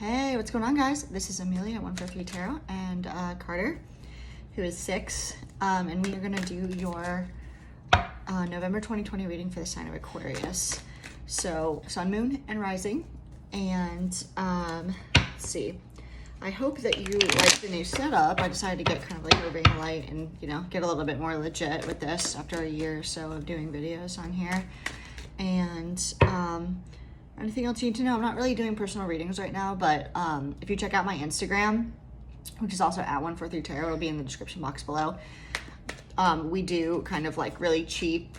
Hey, what's going on, guys? This is Amelia at 143 Tarot and Carter, who is 6, and we are going to do your November 2020 reading for the sign of Aquarius. So, Sun, Moon, and Rising. And let's see. I hope that you like the new setup. I decided to get kind of like a ring light and, you know, get a little bit more legit with this after a year or so of doing videos on here. And anything else you need to know? I'm not really doing personal readings right now, but if you check out my Instagram, which is also at 143 Tarot, it'll be in the description box below. We do kind of like really cheap,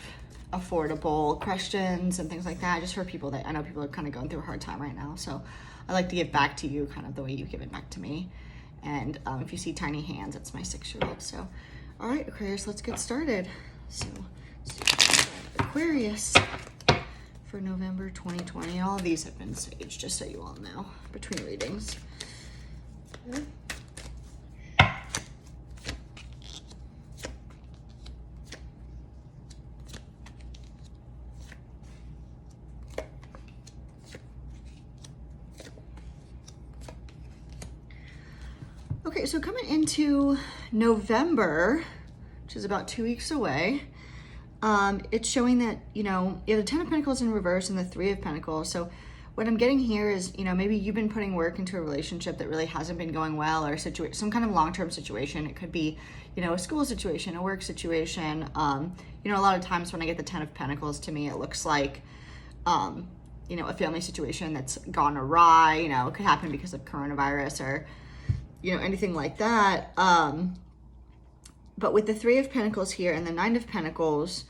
affordable questions and things like that, just for people that I know people are kind of going through a hard time right now. So I like to give back to you kind of the way you give it back to me. And if you see tiny hands, it's my 6-year-old. So, all right, Aquarius, let's get started. So, Aquarius for November 2020. All of these have been saged, just so you all know, between readings. Okay. Okay, so coming into November, which is about 2 weeks away, it's showing that, you know, you have the 10 of Pentacles in reverse and the 3 of Pentacles. So what I'm getting here is, you know, maybe you've been putting work into a relationship that really hasn't been going well, or some kind of long-term situation. It could be, you know, a school situation, a work situation. You know, a lot of times when I get the 10 of Pentacles, to me, it looks like, you know, a family situation that's gone awry. You know, it could happen because of coronavirus or, you know, anything like that. But with the 3 of Pentacles here and the 9 of Pentacles,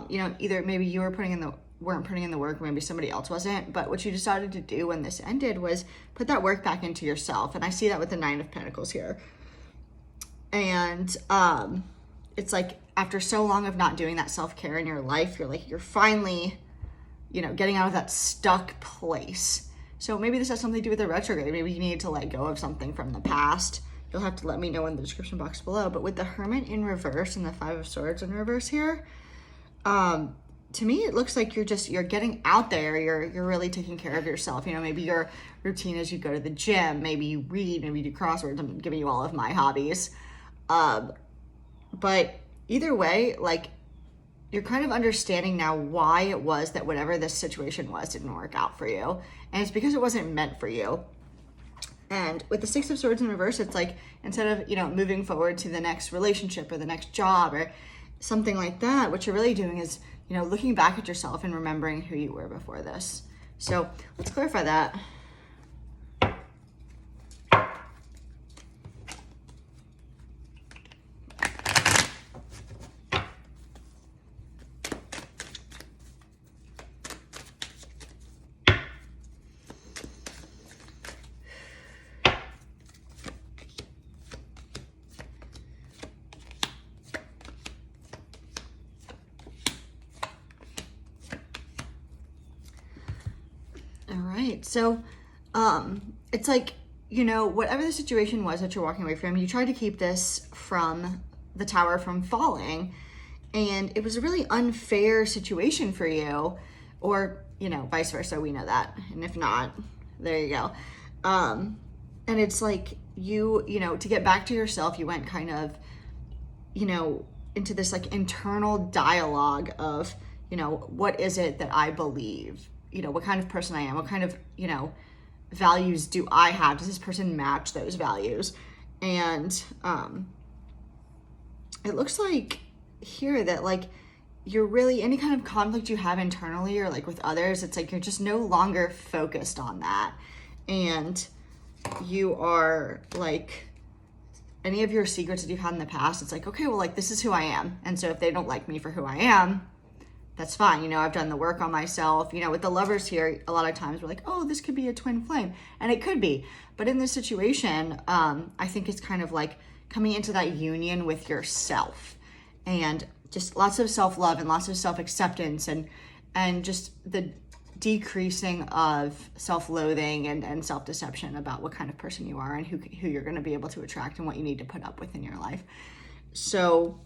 you know, either maybe you weren't putting in the work, or maybe somebody else wasn't. But what you decided to do when this ended was put that work back into yourself. And I see that with the 9 of Pentacles here. And it's like after so long of not doing that self-care in your life, you're finally, you know, getting out of that stuck place. So maybe this has something to do with the retrograde. Maybe you need to let go of something from the past. You'll have to let me know in the description box below. But with the Hermit in reverse and the 5 of Swords in reverse here, to me, it looks like you're getting out there. You're really taking care of yourself. You know, maybe your routine is you go to the gym, maybe you read, maybe you do crosswords. I'm giving you all of my hobbies. But either way, like, you're kind of understanding now why it was that whatever this situation was didn't work out for you. And it's because it wasn't meant for you. And with the 6 of Swords in reverse, it's like, instead of, you know, moving forward to the next relationship or the next job or something like that, what you're really doing is, you know, looking back at yourself and remembering who you were before this. So let's clarify that. So, it's like, you know, whatever the situation was that you're walking away from, you tried to keep this from the tower from falling, and it was a really unfair situation for you, or, you know, vice versa. We know that. And if not, there you go. And it's like you know, to get back to yourself, you went kind of, you know, into this like internal dialogue of, you know, what is it that I believe? You know, what kind of person I am, what kind of, you know, values do I have? Does this person match those values? And it looks like here that like you're really, any kind of conflict you have internally or like with others, it's like you're just no longer focused on that. And you are like, any of your secrets that you've had in the past, it's like, okay, well, like, this is who I am. And so if they don't like me for who I am, that's fine. You know, I've done the work on myself. You know, with the Lovers here, a lot of times we're like, oh, this could be a twin flame. And it could be. But in this situation, I think it's kind of like coming into that union with yourself. And just lots of self-love and lots of self-acceptance and just the decreasing of self-loathing and self-deception about what kind of person you are and who you're going to be able to attract and what you need to put up with in your life. So,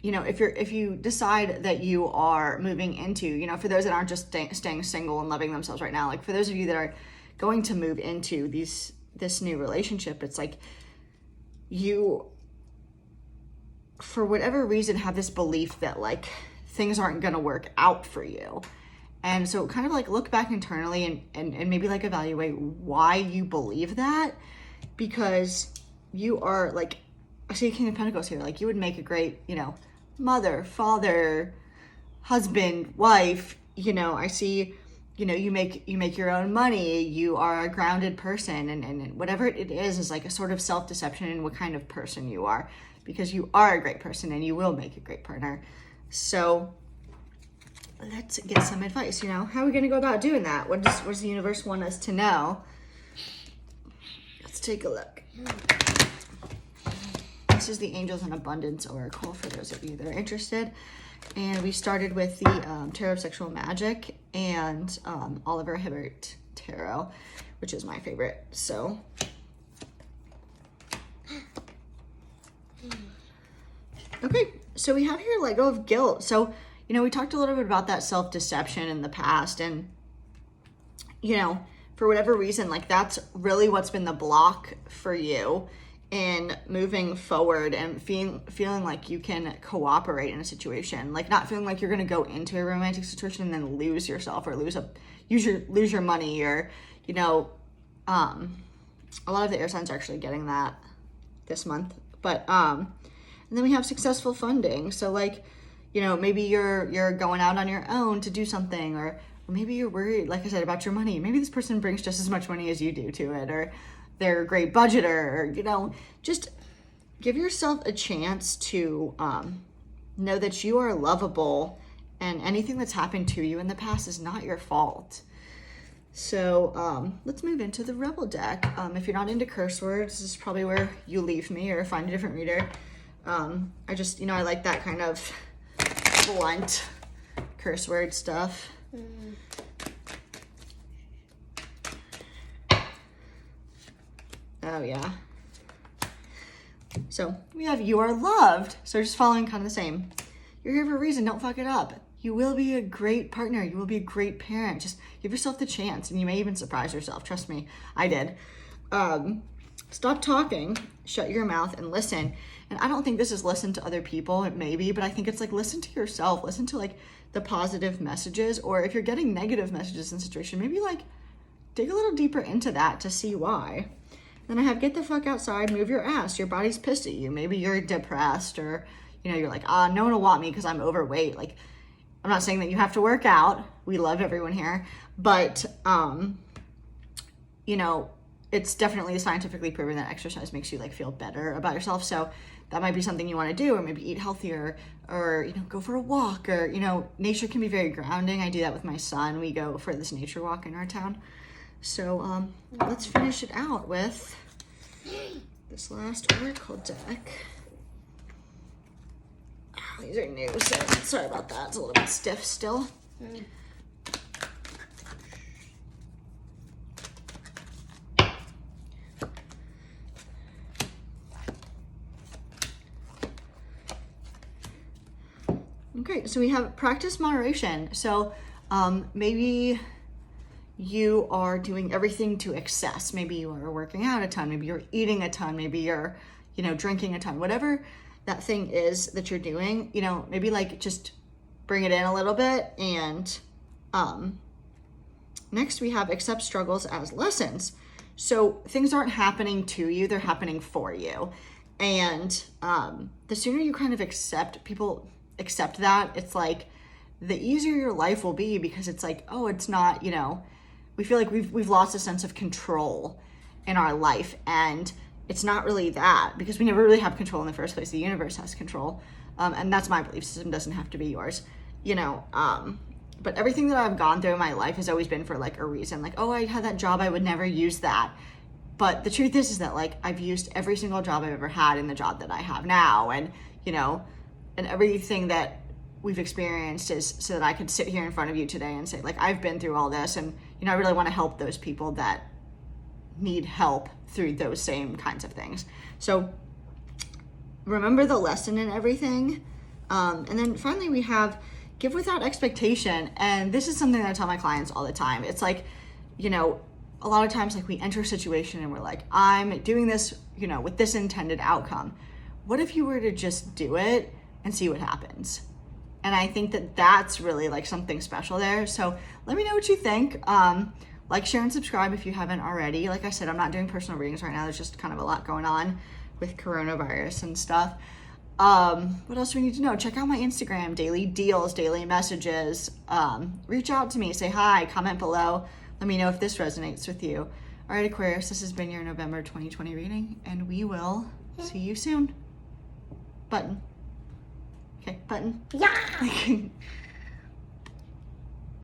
you know, if you decide that you are moving into, you know, for those that aren't just staying single and loving themselves right now, like for those of you that are going to move into this new relationship, it's like you, for whatever reason, have this belief that like things aren't going to work out for you. And so kind of like look back internally and maybe like evaluate why you believe that, because you are like, I see King of Pentacles here, like you would make a great, you know, mother, father, husband, wife, you know, I see, you know, you make your own money, you are a grounded person, and whatever it is like a sort of self-deception in what kind of person you are, because you are a great person and you will make a great partner. So let's get some advice, you know, how are we going to go about doing that? What does the universe want us to know? Let's take a look. This is the Angels in Abundance Oracle for those of you that are interested. And we started with the Tarot of Sexual Magic and Oliver Hibbert Tarot, which is my favorite. So, okay, so we have here let go of guilt. So, you know, we talked a little bit about that self-deception in the past, and, you know, for whatever reason, like that's really what's been the block for you in moving forward and feeling like you can cooperate in a situation, like not feeling like you're going to go into a romantic situation and then lose yourself or lose your money, or, you know, a lot of the air signs are actually getting that this month. But and then we have successful funding. So like, you know, maybe you're going out on your own to do something, or maybe you're worried, like I said, about your money. Maybe this person brings just as much money as you do to it, or they're a great budgeter, or, you know, just give yourself a chance to know that you are lovable, and anything that's happened to you in the past is not your fault. So let's move into the Rebel deck. If you're not into curse words, this is probably where you leave me or find a different reader. I just, you know, I like that kind of blunt curse word stuff. Oh yeah. So we have you are loved. So just following kind of the same. You're here for a reason. Don't fuck it up. You will be a great partner. You will be a great parent. Just give yourself the chance, and you may even surprise yourself. Trust me, I did. Stop talking, shut your mouth, and listen. And I don't think this is listen to other people. It may be, but I think it's like listen to yourself. Listen to like the positive messages, or if you're getting negative messages in a situation, maybe like dig a little deeper into that to see why. Then I have get the fuck outside, move your ass. Your body's pissed at you. Maybe you're depressed, or, you know, you're like, no one will want me because I'm overweight. Like, I'm not saying that you have to work out. We love everyone here. But, you know, it's definitely scientifically proven that exercise makes you like feel better about yourself. So that might be something you want to do, or maybe eat healthier, or, you know, go for a walk, or, you know, nature can be very grounding. I do that with my son. We go for this nature walk in our town. So let's finish it out with this last oracle deck. Oh, these are new, so sorry about that. It's a little bit stiff still. Okay, so we have practice moderation. So maybe you are doing everything to excess. Maybe you are working out a ton. Maybe you're eating a ton. Maybe you're, you know, drinking a ton. Whatever that thing is that you're doing, you know, maybe like just bring it in a little bit. And next we have accept struggles as lessons. So things aren't happening to you, they're happening for you. And the sooner you kind of accept that, it's like the easier your life will be, because it's like, oh, it's not, you know, we feel like we've lost a sense of control in our life, and it's not really that, because we never really have control in the first place. The universe has control, and that's my belief system. Doesn't have to be yours, you know. But everything that I've gone through in my life has always been for like a reason. Like, oh, I had that job, I would never use that. But the truth is that like I've used every single job I've ever had in the job that I have now, and, you know, and everything that we've experienced is so that I could sit here in front of you today and say, like, I've been through all this, and, you know, I really want to help those people that need help through those same kinds of things. So remember the lesson in everything. And then finally we have give without expectation. And this is something that I tell my clients all the time. It's like, you know, a lot of times like we enter a situation and we're like, I'm doing this, you know, with this intended outcome. What if you were to just do it and see what happens? And I think that that's really like something special there. So let me know what you think. Like, share, and subscribe if you haven't already. Like I said, I'm not doing personal readings right now. There's just kind of a lot going on with coronavirus and stuff. What else do we need to know? Check out my Instagram, daily deals, daily messages. Reach out to me, say hi, comment below. Let me know if this resonates with you. All right, Aquarius, this has been your November 2020 reading, and we will see you soon. Button. Okay, button. Yeah.